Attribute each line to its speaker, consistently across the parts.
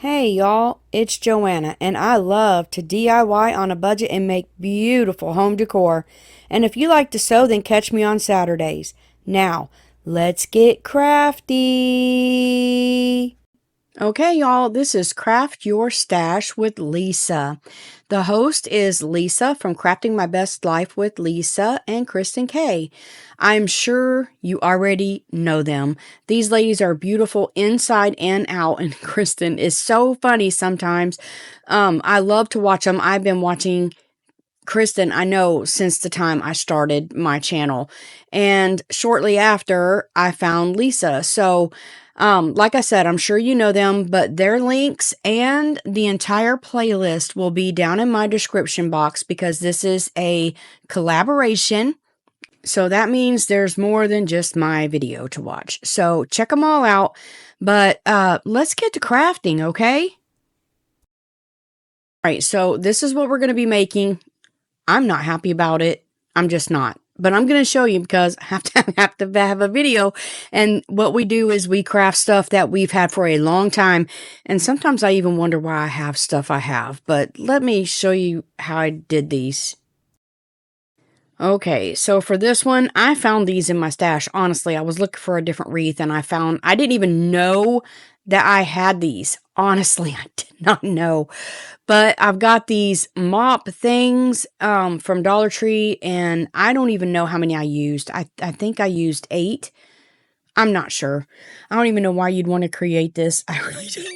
Speaker 1: Hey y'all, it's Joanna, and I love to DIY on a budget and make beautiful home decor. And if you like to sew, then catch me on Saturdays. Now, let's get crafty. Okay, y'all, this is Craft Your Stash with Lisa. The host is Lisa from Crafting My Best Life with Lisa and Kristen Kay. I'm sure you already know them. These ladies are beautiful inside and out, and Kristen is so funny sometimes. I love to watch them. I've been watching Kristen, I know, since the time I started my channel. And shortly after, I found Lisa. So, like I said, I'm sure you know them, but their links and the entire playlist will be down in my description box because this is a collaboration. So that means there's more than just my video to watch. So check them all out. But let's get to crafting, okay? All right, so this is what we're going to be making. I'm not happy about it. I'm just not. But I'm going to show you because I have to have a video. And what we do is we craft stuff that we've had for a long time. And sometimes I even wonder why I have stuff I have. But let me show you how I did these. Okay, so for this one, I found these in my stash. Honestly, I was looking for a different wreath and I didn't even know that I had these. Honestly, I did not know. But I've got these mop things from Dollar Tree, and I don't even know how many I used. I think I used 8. I'm not sure. I don't even know why you'd want to create this. I really don't.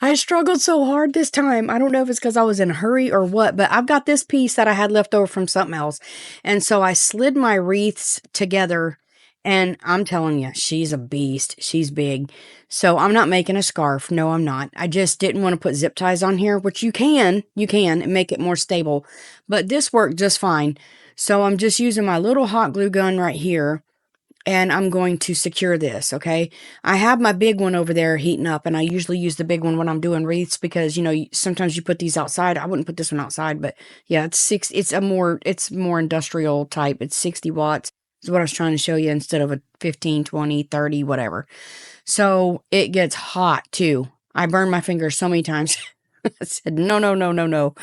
Speaker 1: I struggled so hard this time. I don't know if it's because I was in a hurry or what, but I've got this piece that I had left over from something else. And so I slid my wreaths together, and I'm telling you, she's a beast. She's big. So I'm not making a scarf. No, I'm not. I just didn't want to put zip ties on here, which you can and make it more stable. But this worked just fine. So I'm just using my little hot glue gun right here, and I'm going to secure this, okay? I have my big one over there heating up, and I usually use the big one when I'm doing wreaths because, you know, sometimes you put these outside. I wouldn't put this one outside, but yeah, it's more industrial type. It's 60 watts is what I was trying to show you instead of a 15, 20, 30, whatever. So it gets hot too. I burned my fingers so many times. I said, no, no, no, no, no.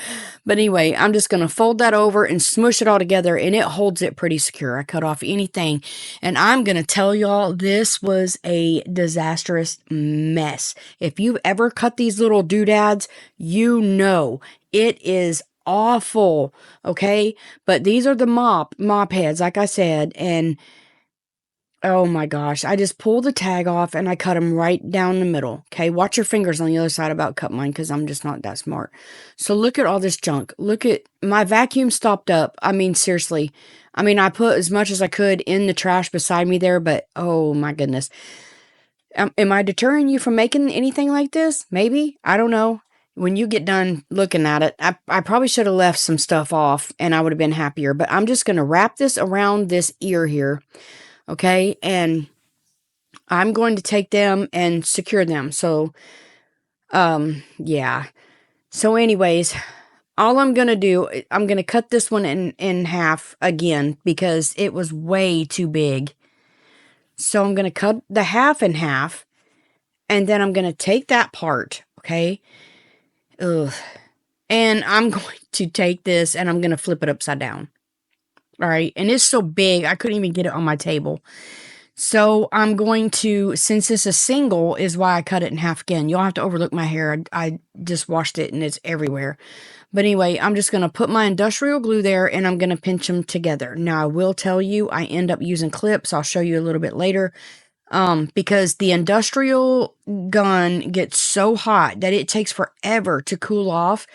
Speaker 1: But anyway, I'm just going to fold that over and smush it all together, and it holds it pretty secure. I cut off anything, and I'm going to tell y'all, this was a disastrous mess. If you've ever cut these little doodads, you know it is awful, okay? But these are the mop heads, like I said, and oh my gosh, I just pulled the tag off and I cut them right down the middle. Okay, watch your fingers on the other side about cut mine because I'm just not that smart. So look at all this junk. Look at my vacuum stopped up. I mean, seriously. I mean, I put as much as I could in the trash beside me there, but oh my goodness. Am I deterring you from making anything like this? Maybe. I don't know. When you get done looking at it, I probably should have left some stuff off and I would have been happier. But I'm just going to wrap this around this ear here. Okay, and I'm going to take them and secure them. So, yeah. So anyways, all I'm going to do, I'm going to cut this one in half again because it was way too big. So I'm going to cut the half in half, and then I'm going to take that part, okay? Ugh. And I'm going to take this and I'm going to flip it upside down. All right, and it's so big, I couldn't even get it on my table. So I'm going to, since it's a single, is why I cut it in half again. You'll have to overlook my hair. I just washed it and it's everywhere. But anyway, I'm just going to put my industrial glue there and I'm going to pinch them together. Now, I will tell you, I end up using clips. I'll show you a little bit later. Because the industrial gun gets so hot that it takes forever to cool off.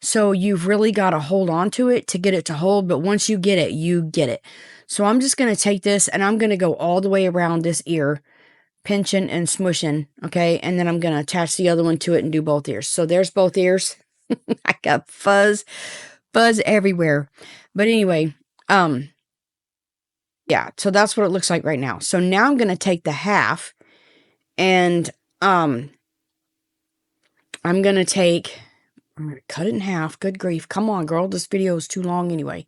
Speaker 1: So you've really got to hold on to it to get it to hold. But once you get it, you get it. So I'm just going to take this and I'm going to go all the way around this ear, pinching and smushing. Okay. And then I'm going to attach the other one to it and do both ears. So there's both ears. I got fuzz everywhere. But anyway, yeah, so that's what it looks like right now. So now I'm going to take the half and I'm going to cut it in half. Good grief. Come on, girl. This video is too long anyway.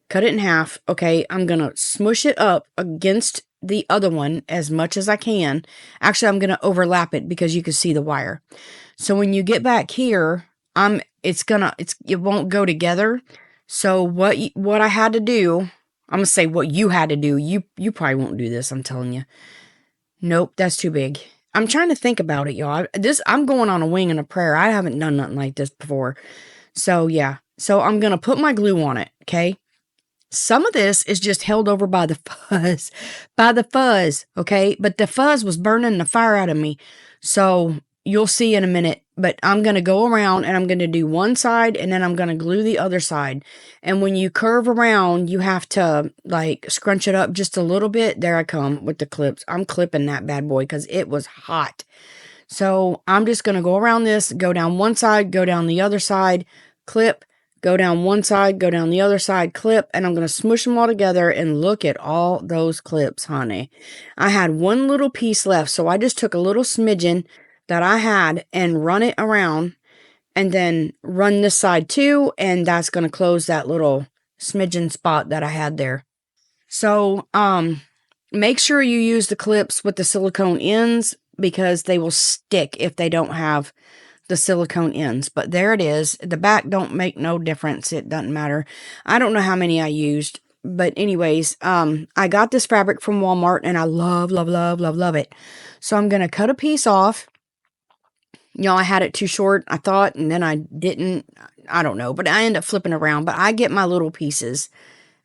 Speaker 1: Cut it in half. Okay, I'm going to smush it up against the other one as much as I can. Actually, I'm going to overlap it because you can see the wire. So when you get back here, it won't go together. So what I had to do, I'm going to say what you had to do. You probably won't do this, I'm telling you. Nope, that's too big. I'm trying to think about it, y'all. I'm going on a wing and a prayer. I haven't done nothing like this before. So yeah. So I'm going to put my glue on it, okay? Some of this is just held over by the fuzz, okay? But the fuzz was burning the fire out of me. So you'll see in a minute, but I'm going to go around and I'm going to do one side and then I'm going to glue the other side. And when you curve around, you have to like scrunch it up just a little bit. There I come with the clips. I'm clipping that bad boy because it was hot. So I'm just going to go around this, go down one side, go down the other side, clip, go down one side, go down the other side, clip, and I'm going to smush them all together and look at all those clips, honey. I had one little piece left, so I just took a little smidgen that I had and run it around and then run this side too, and that's going to close that little smidgen spot that I had there. So, make sure you use the clips with the silicone ends because they will stick if they don't have the silicone ends. But there it is. The back don't make no difference. It doesn't matter. I don't know how many I used. But anyways, I got this fabric from Walmart and I love, love, love, love, love it. So I'm going to cut a piece off. You know, I had it too short, I thought, and then I didn't. I don't know, but I end up flipping around. But I get my little pieces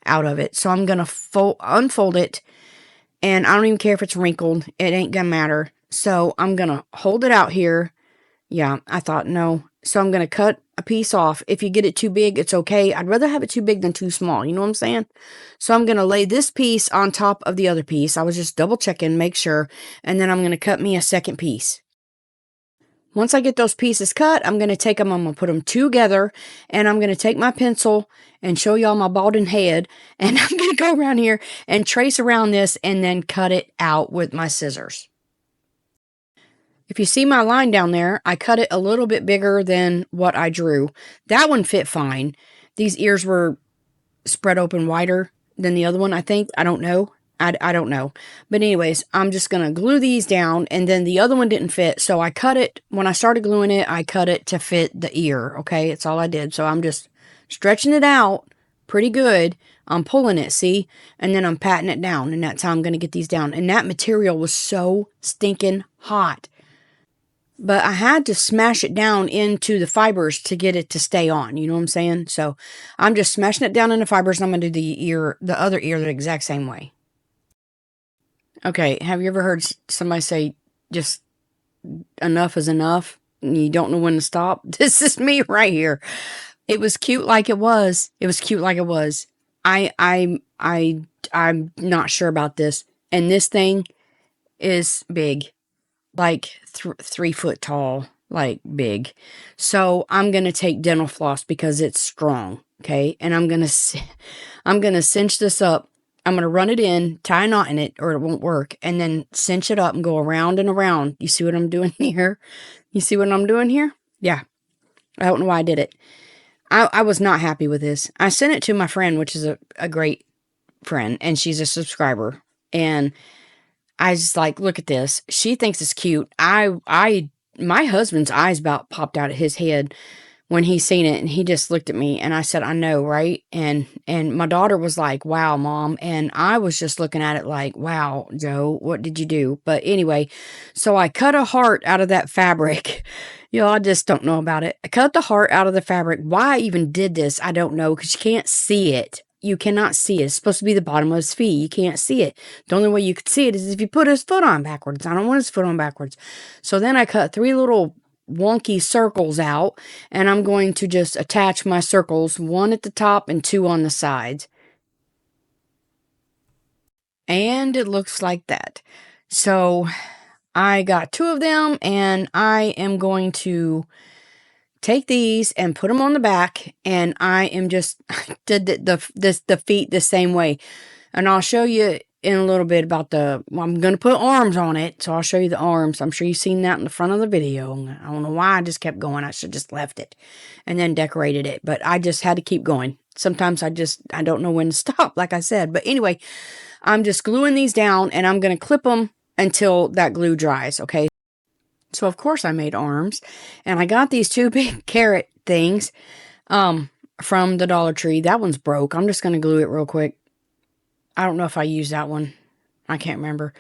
Speaker 1: out of it. So I'm going to unfold it. And I don't even care if it's wrinkled. It ain't going to matter. So I'm going to hold it out here. Yeah, I thought, no. So I'm going to cut a piece off. If you get it too big, it's okay. I'd rather have it too big than too small. You know what I'm saying? So I'm going to lay this piece on top of the other piece. I was just double checking, make sure. And then I'm going to cut me a second piece. Once I get those pieces cut, I'm going to take them, I'm going to put them together, and I'm going to take my pencil and show y'all my balding head, and I'm going to go around here and trace around this and then cut it out with my scissors. If you see my line down there, I cut it a little bit bigger than what I drew. That one fit fine. These ears were spread open wider than the other one, I think. I don't know. I don't know. But anyways, I'm just going to glue these down, and then the other one didn't fit. So I cut it. When I started gluing it, I cut it to fit the ear. Okay, it's all I did. So I'm just stretching it out pretty good. I'm pulling it, see? And then I'm patting it down, and that's how I'm going to get these down. And that material was so stinking hot. But I had to smash it down into the fibers to get it to stay on. You know what I'm saying? So I'm just smashing it down in the fibers, and I'm going to do the other ear the exact same way. Okay, have you ever heard somebody say, just enough is enough, and you don't know when to stop? This is me right here. It was cute like it was. It was cute like it was. I'm not sure about this. And this thing is big. Like 3 foot tall, like big. So I'm going to take dental floss because it's strong. Okay. And I'm going to cinch this up. I'm going to run it in, tie a knot in it, or it won't work, and then cinch it up and go around and around. You see what I'm doing here? You see what I'm doing here? Yeah. I don't know why I did it. I was not happy with this. I sent it to my friend, which is a great friend, and she's a subscriber. And I was just like, look at this. She thinks it's cute. My husband's eyes about popped out of his head when he seen it, and he just looked at me, and I said, I know, right? And my daughter was like, wow, Mom. And I was just looking at it like, wow, Joe, what did you do? But anyway, so I cut a heart out of that fabric. I just don't know about it. I cut the heart out of the fabric. Why I even did this, I don't know, because you can't see it. You cannot see it. It's supposed to be the bottom of his feet. You can't see it. The only way you could see it is if you put his foot on backwards. I don't want his foot on backwards. So then I cut 3 little wonky circles out, and I'm going to just attach my circles, 1 at the top and 2 on the sides. And it looks like that. So I got 2 of them, and I am going to take these and put them on the back, and I am just did the feet the same way. And I'll show you in a little bit about I'm going to put arms on it, so I'll show you the arms. I'm sure you've seen that in the front of the video. I don't know why I just kept going. I should just left it and then decorated it, but I just had to keep going. Sometimes I don't know when to stop, like I said. But anyway, I'm just gluing these down and I'm going to clip them until that glue dries, okay? So, of course, I made arms. And I got these 2 big carrot things from the Dollar Tree. That one's broke. I'm just going to glue it real quick. I don't know if I used that one. I can't remember.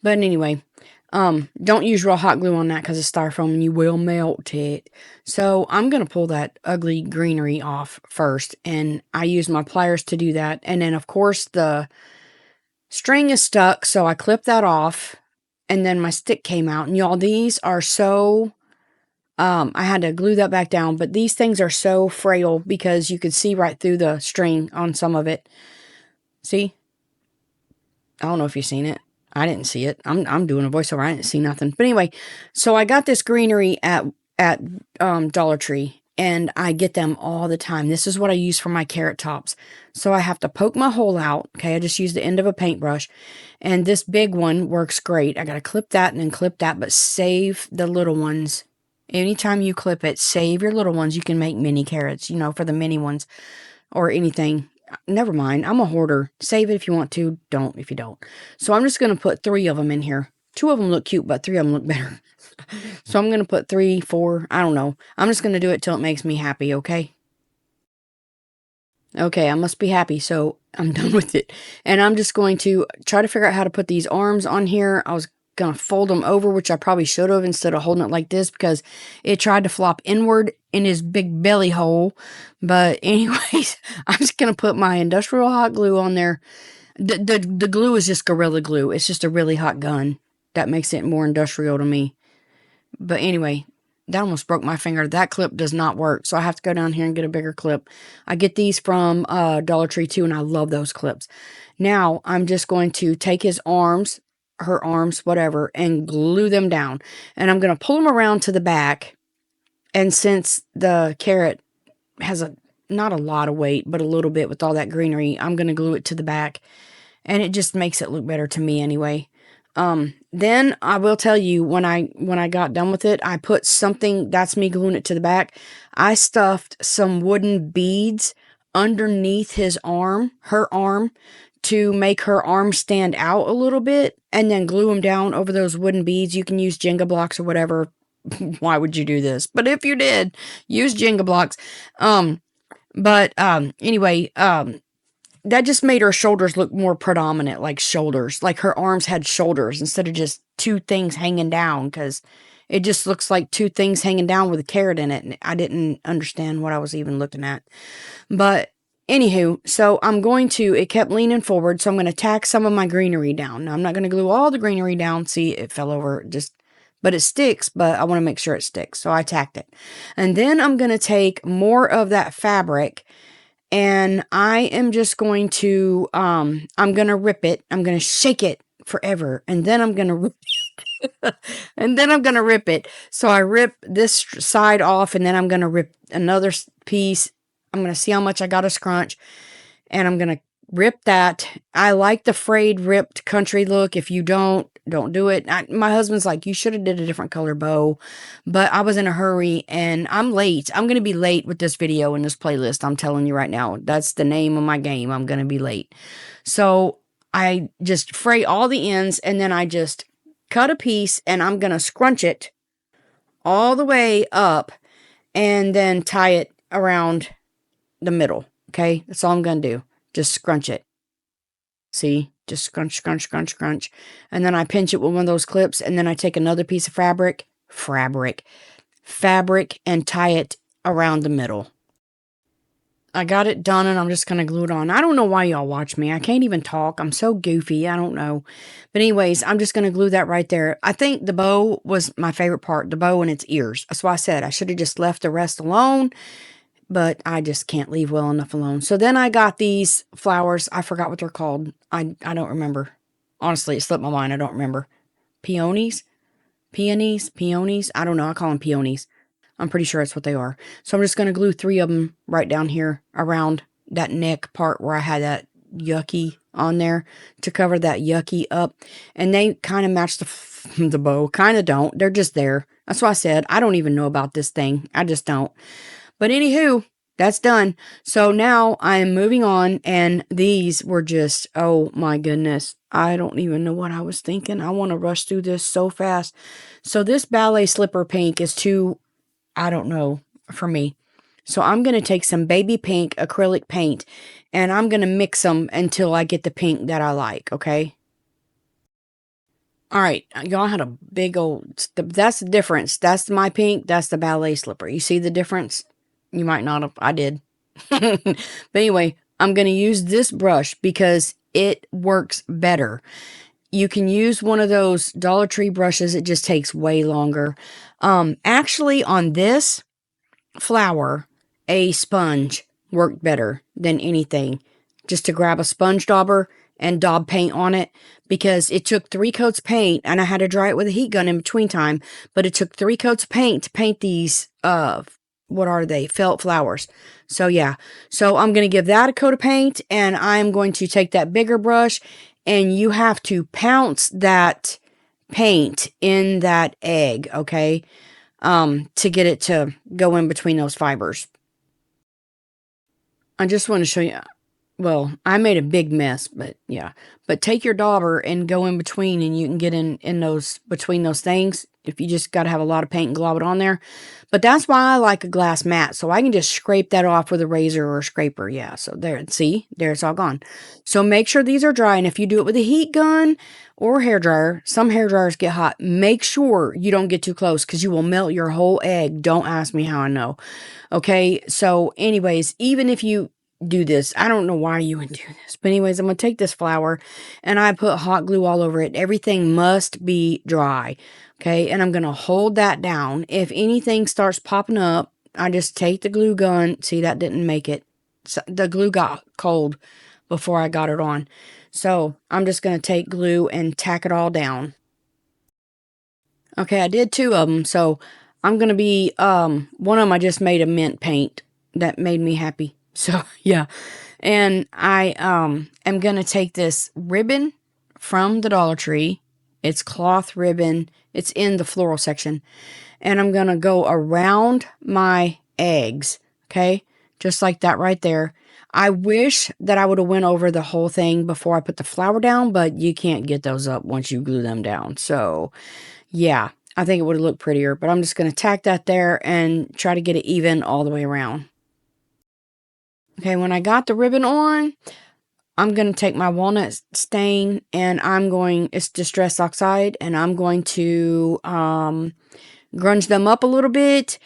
Speaker 1: But anyway, don't use real hot glue on that because it's styrofoam and you will melt it. So I'm going to pull that ugly greenery off first. And I use my pliers to do that. And then, of course, the string is stuck. So I clipped that off. And then my stick came out. And y'all, these are so... I had to glue that back down. But these things are so frail because you could see right through the string on some of it. See? I don't know if you've seen it. I didn't see it. I'm doing a voiceover. I didn't see nothing. But anyway, so I got this greenery at Dollar Tree, and I get them all the time. This is what I use for my carrot tops. So I have to poke my hole out. Okay, I just use the end of a paintbrush, and this big one works great. I got to clip that and then clip that, but save the little ones. Anytime you clip it, save your little ones. You can make mini carrots, you know, for the mini ones or anything. Never mind. I'm a hoarder. Save it if you want to. Don't if you don't. So I'm just going to put 3 of them in here. 2 of them look cute, but 3 of them look better. So I'm going to put 3, 4. I don't know. I'm just going to do it till it makes me happy, okay? Okay, I must be happy, so I'm done with it. And I'm just going to try to figure out how to put these arms on here. I was going to fold them over, which I probably should have instead of holding it like this because it tried to flop inward in his big belly hole. But anyways, I'm just going to put my industrial hot glue on there. The glue is just Gorilla Glue. It's just a really hot gun. That makes it more industrial to me. But anyway, that almost broke my finger. That clip does not work, so I have to go down here and get a bigger clip. I get these from Dollar Tree too, and I love those clips. Now, I'm just going to take his arms, her arms, whatever, and glue them down. And I'm going to pull them around to the back. And since the carrot has not a lot of weight, but a little bit with all that greenery, I'm going to glue it to the back. And it just makes it look better to me anyway. Then I will tell you when I got done with it, I put something, that's me gluing it to the back. I stuffed some wooden beads underneath his arm, her arm, to make her arm stand out a little bit, and then glue them down over those wooden beads. You can use Jenga blocks or whatever. Why would you do this? But if you did, use Jenga blocks. Anyway, that just made her shoulders look more predominant, like shoulders. Like her arms had shoulders instead of just 2 things hanging down, because it just looks like 2 things hanging down with a carrot in it. And I didn't understand what I was even looking at. But anywho, so it kept leaning forward, so I'm going to tack some of my greenery down. Now, I'm not going to glue all the greenery down. See, it fell over, but it sticks, but I want to make sure it sticks. So I tacked it. And then I'm going to take more of that fabric, and I am just going to, I'm going to rip it. I'm going to shake it forever. And then I'm going to rip it. And then I'm going to rip it. So I rip this side off, and then I'm going to rip another piece. I'm going to see how much I got to scrunch, and I'm going to rip that. I like the frayed, ripped country look. If you don't do it. My husband's like, you should have did a different color bow, but I was in a hurry, and I'm late. I'm going to be late with this video and this playlist. I'm telling you right now, that's the name of my game. I'm going to be late. So I just fray all the ends, and then I just cut a piece, and I'm going to scrunch it all the way up and then tie it around the middle. Okay. That's all I'm going to do. Just scrunch it. See, just scrunch, scrunch, scrunch, scrunch. And then I pinch it with one of those clips, and then I take another piece of fabric, and tie it around the middle. I got it done, and I'm just going to glue it on. I don't know why y'all watch me. I can't even talk. I'm so goofy. I don't know. But anyways, I'm just going to glue that right there. I think the bow was my favorite part, the bow and its ears. That's why I said I should have just left the rest alone, but I just can't leave well enough alone. So then I got these flowers. I forgot what they're called. I don't remember. Honestly, it slipped my mind. I don't remember. Peonies? Peonies? I don't know. I call them peonies. I'm pretty sure that's what they are. So I'm just going to glue 3 of them right down here around that neck part where I had that yucky on there to cover that yucky up. And they kind of match the bow. Kind of don't. They're just there. That's why I said I don't even know about this thing. I just don't. But anywho, that's done. So now I am moving on, and these were just, oh my goodness. I don't even know what I was thinking. I want to rush through this so fast. So this ballet slipper pink is too, I don't know, for me. So I'm going to take some baby pink acrylic paint, and I'm going to mix them until I get the pink that I like, okay? All right, y'all had a big old, that's the difference. That's my pink, that's the ballet slipper. You see the difference? You might not have, I did. But anyway, I'm going to use this brush because it works better. You can use one of those Dollar Tree brushes. It just takes way longer. Actually, on this flower, a sponge worked better than anything. Just to grab a sponge dauber and daub paint on it, because it took 3 coats of paint, and I had to dry it with a heat gun in between time, but it took 3 coats of paint to paint these, what are they? Felt flowers. So yeah, so I'm going to give that a coat of paint, and I'm going to take that bigger brush, and you have to pounce that paint in that egg, okay? To get it to go in between those fibers. I just want to show you. Well, I made a big mess, but yeah. But take your dauber and go in between, and you can get in those, between those things, if you just got to have a lot of paint and glob it on there. But that's why I like a glass mat, so I can just scrape that off with a razor or a scraper. Yeah, so there, see? There, it's all gone. So make sure these are dry, and if you do it with a heat gun or hair dryer, some hair dryers get hot, make sure you don't get too close, because you will melt your whole egg. Don't ask me how I know. Okay, so anyways, even if you do this, I don't know why you would do this, but anyways, I'm going to take this flower, and I put hot glue all over it. Everything must be dry, okay, and I'm going to hold that down. If anything starts popping up, I just take the glue gun. See, that didn't make it. So the glue got cold before I got it on, so I'm just going to take glue and tack it all down. Okay, I did 2 of them, so I'm going to be, one of them I just made a mint paint. That made me happy. So, yeah. And I am going to take this ribbon from the Dollar Tree. It's cloth ribbon. It's in the floral section. And I'm going to go around my eggs, okay? Just like that right there. I wish that I would have went over the whole thing before I put the flower down, but you can't get those up once you glue them down. So, yeah, I think it would have looked prettier. But I'm just going to tack that there and try to get it even all the way around. Okay, when I got the ribbon on, I'm going to take my walnut stain, and it's Distress Oxide, and I'm going to grunge them up a little bit.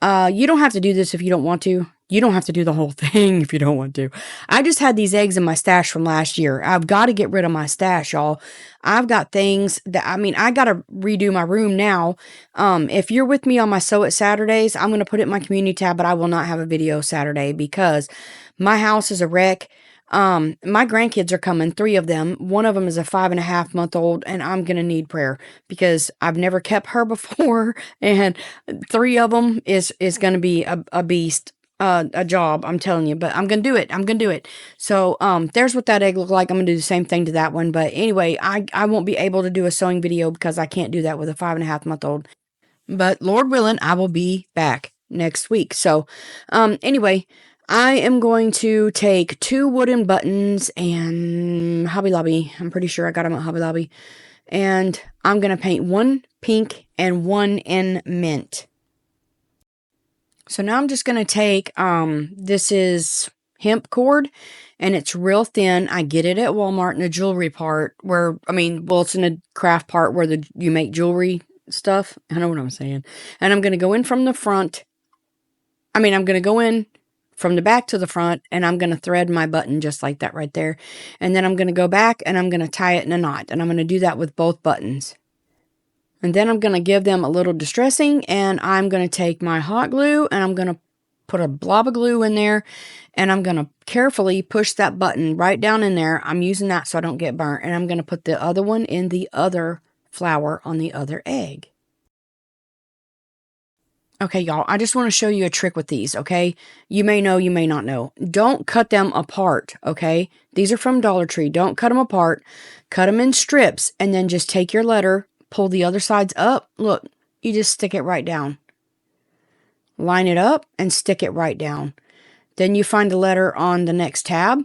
Speaker 1: You don't have to do this if you don't want to. You don't have to do the whole thing if you don't want to. I just had these eggs in my stash from last year. I've got to get rid of my stash, y'all. I've got things that, I got to redo my room now. If you're with me on my Sew It Saturdays, I'm going to put it in my community tab, but I will not have a video Saturday because my house is a wreck. My grandkids are coming, 3 of them. One of them is a 5.5-month-old, and I'm going to need prayer because I've never kept her before, and 3 of them is going to be a beast. A job, I'm telling you, but I'm gonna do it. So there's what that egg looked like. I'm gonna do the same thing to that one, but anyway, I won't be able to do a sewing video because I can't do that with a 5.5-month-old, but Lord willing, I will be back next week. So anyway, I am going to take 2 wooden buttons and Hobby Lobby. I'm pretty sure I got them at Hobby Lobby, and I'm gonna paint 1 pink and 1 in mint. So now I'm just going to take, this is hemp cord, and it's real thin. I get it at Walmart in the jewelry part where, it's in the craft part where you make jewelry stuff. I know what I'm saying. And I'm going to go in from the front. I'm going to go in from the back to the front, and I'm going to thread my button just like that right there. And then I'm going to go back, and I'm going to tie it in a knot. And I'm going to do that with both buttons. And then I'm going to give them a little distressing, and I'm going to take my hot glue, and I'm going to put a blob of glue in there, and I'm going to carefully push that button right down in there. I'm using that so I don't get burnt, and I'm going to put the other one in the other flower on the other egg. Okay, y'all, I just want to show you a trick with these, okay? You may know, you may not know. Don't cut them apart, okay? These are from Dollar Tree. Don't cut them apart. Cut them in strips, and then just take your letter, pull the other sides up. Look, you just stick it right down. Line it up and stick it right down. Then you find the letter on the next tab,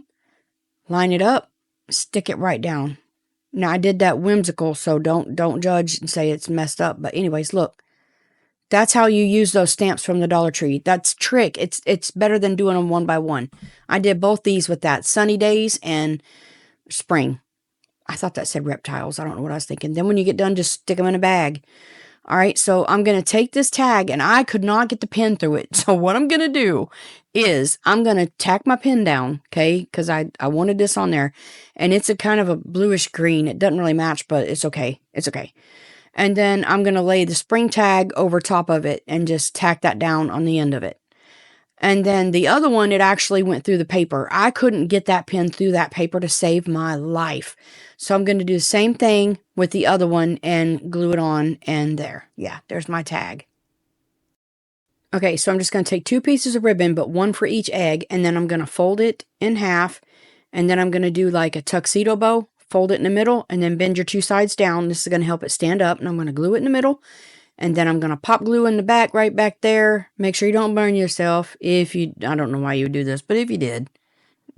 Speaker 1: line it up, stick it right down. Now I did that whimsical, so don't judge and say it's messed up. But anyways, look. That's how you use those stamps from the Dollar Tree. That's trick. It's better than doing them one by one. I did both these with that. Sunny days and spring. I thought that said reptiles. I don't know what I was thinking. Then when you get done, just stick them in a bag. All right, so I'm going to take this tag, and I could not get the pin through it. So what I'm going to do is I'm going to tack my pin down, okay, because I wanted this on there. And it's a kind of a bluish green. It doesn't really match, but it's okay. It's okay. And then I'm going to lay the spring tag over top of it and just tack that down on the end of it. And then the other one, it actually went through the paper. I couldn't get that pin through that paper to save my life. So I'm going to do the same thing with the other one and glue it on, and there. Yeah, there's my tag. Okay, so I'm just going to take 2 pieces of ribbon, but 1 for each egg, and then I'm going to fold it in half, and then I'm going to do like a tuxedo bow, fold it in the middle, and then bend your 2 sides down. This is going to help it stand up, and I'm going to glue it in the middle. And then I'm going to pop glue in the back, right back there. Make sure you don't burn yourself. I don't know why you would do this, but if you did,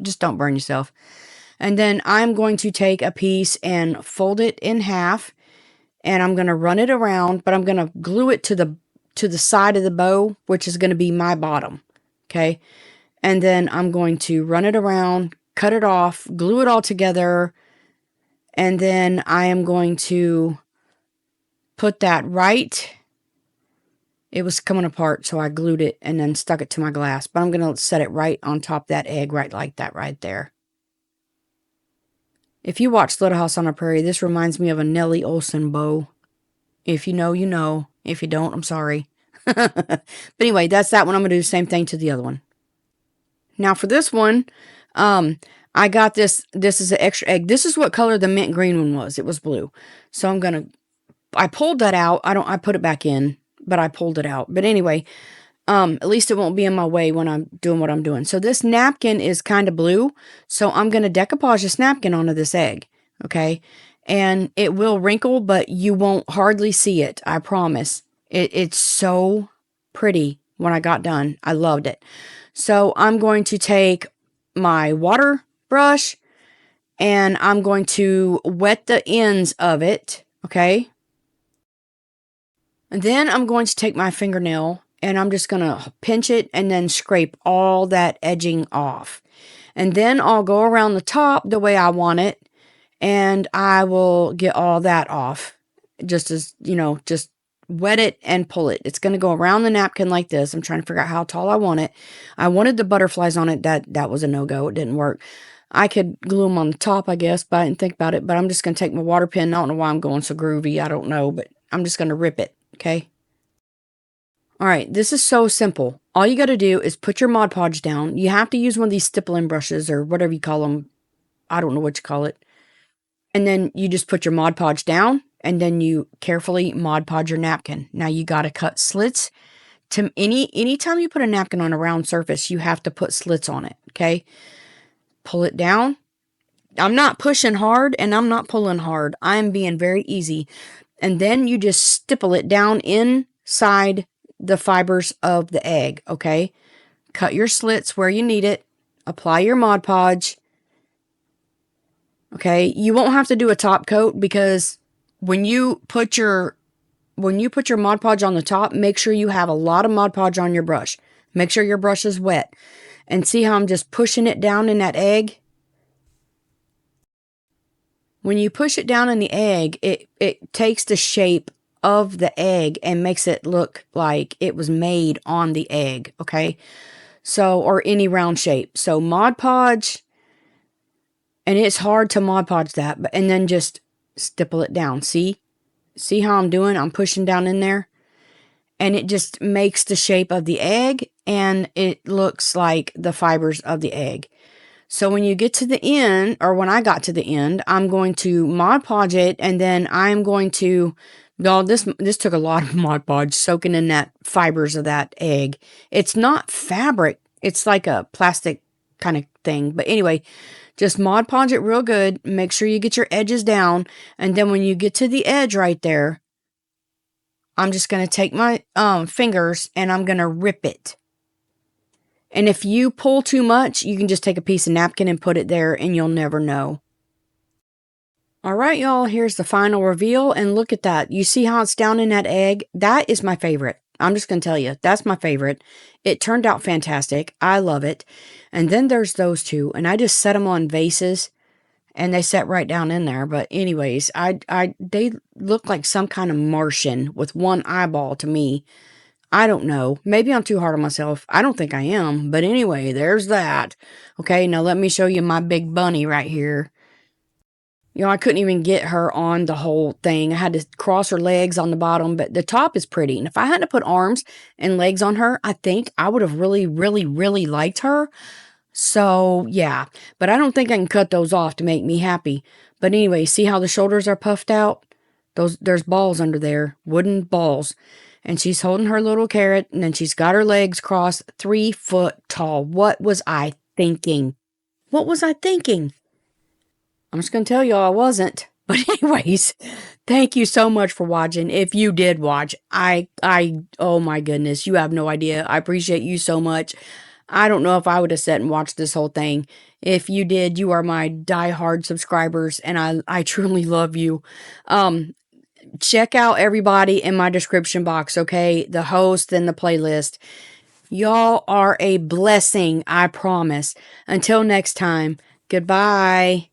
Speaker 1: just don't burn yourself. And then I'm going to take a piece and fold it in half. And I'm going to run it around, but I'm going to glue it to the side of the bow, which is going to be my bottom. Okay. And then I'm going to run it around, cut it off, glue it all together. And then I am going to put that right. It was coming apart, so I glued it and then stuck it to my glass. But I'm going to set it right on top of that egg, right like that right there. If you watch Little House on the Prairie, this reminds me of a Nellie Olson bow. If you know, you know. If you don't, I'm sorry. But anyway, that's that one. I'm going to do the same thing to the other one. Now for this one, I got this. This is an extra egg. This is what color the mint green one was. It was blue. So I pulled that out. I put it back in, but I pulled it out. But anyway, at least it won't be in my way when I'm doing what I'm doing. So this napkin is kind of blue. So I'm going to decoupage this napkin onto this egg. Okay. And it will wrinkle, but you won't hardly see it. I promise. It's so pretty when I got done. I loved it. So I'm going to take my water brush and I'm going to wet the ends of it. Okay. And then I'm going to take my fingernail and I'm just going to pinch it and then scrape all that edging off. And then I'll go around the top the way I want it and I will get all that off. Just as, just wet it and pull it. It's going to go around the napkin like this. I'm trying to figure out how tall I want it. I wanted the butterflies on it. That was a no-go. It didn't work. I could glue them on the top, I guess, but I didn't think about it. But I'm just going to take my water pen. I don't know why I'm going so groovy. I don't know, but I'm just going to rip it. Okay. All right. This is so simple. All you got to do is put your Mod Podge down. You have to use one of these stippling brushes or whatever you call them. I don't know what you call it. And then you just put your Mod Podge down and then you carefully Mod Podge your napkin. Now you got to cut slits. To anytime you put a napkin on a round surface, you have to put slits on it. Okay. Pull it down. I'm not pushing hard and I'm not pulling hard. I am being very easy. And then you just stipple it down inside the fibers of the egg, okay? Cut your slits where you need it. Apply your Mod Podge. Okay? You won't have to do a top coat because when you put your Mod Podge on the top, make sure you have a lot of Mod Podge on your brush. Make sure your brush is wet. And see how I'm just pushing it down in that egg? When you push it down in the egg, it takes the shape of the egg and makes it look like it was made on the egg, okay? So, or any round shape. So Mod Podge, and it's hard to Mod Podge that, and then just stipple it down. See how I'm doing? I'm pushing down in there. And it just makes the shape of the egg, and it looks like the fibers of the egg. So when you get to the end, or when I got to the end, I'm going to Mod Podge it, and then I'm going to, this took a lot of Mod Podge, soaking in that fibers of that egg. It's not fabric. It's like a plastic kind of thing. But anyway, just Mod Podge it real good. Make sure you get your edges down. And then when you get to the edge right there, I'm just going to take my fingers and I'm going to rip it. And if you pull too much, you can just take a piece of napkin and put it there and you'll never know. All right, y'all, here's the final reveal. And look at that. You see how it's down in that egg? That is my favorite. I'm just going to tell you, that's my favorite. It turned out fantastic. I love it. And then there's those two. And I just set them on vases and they set right down in there. But anyways, they look like some kind of Martian with one eyeball to me. I don't know. Maybe I'm too hard on myself. I don't think I am. But anyway, there's that. Okay, now let me show you my big bunny right here. You know, I couldn't even get her on the whole thing. I had to cross her legs on the bottom, but the top is pretty. And if I hadn't put arms and legs on her, I think I would have really, really, really liked her. So, yeah. But I don't think I can cut those off to make me happy. But anyway, see how the shoulders are puffed out? There's balls under there, wooden balls. And she's holding her little carrot, and then she's got her legs crossed, 3 foot tall. What was I thinking? What was I thinking? I'm just going to tell y'all I wasn't. But anyways, thank you so much for watching. If you did watch, oh my goodness, you have no idea. I appreciate you so much. I don't know if I would have sat and watched this whole thing. If you did, you are my diehard subscribers, and I truly love you. Check out everybody in my description box, okay? The host and the playlist. Y'all are a blessing, I promise. Until next time, goodbye.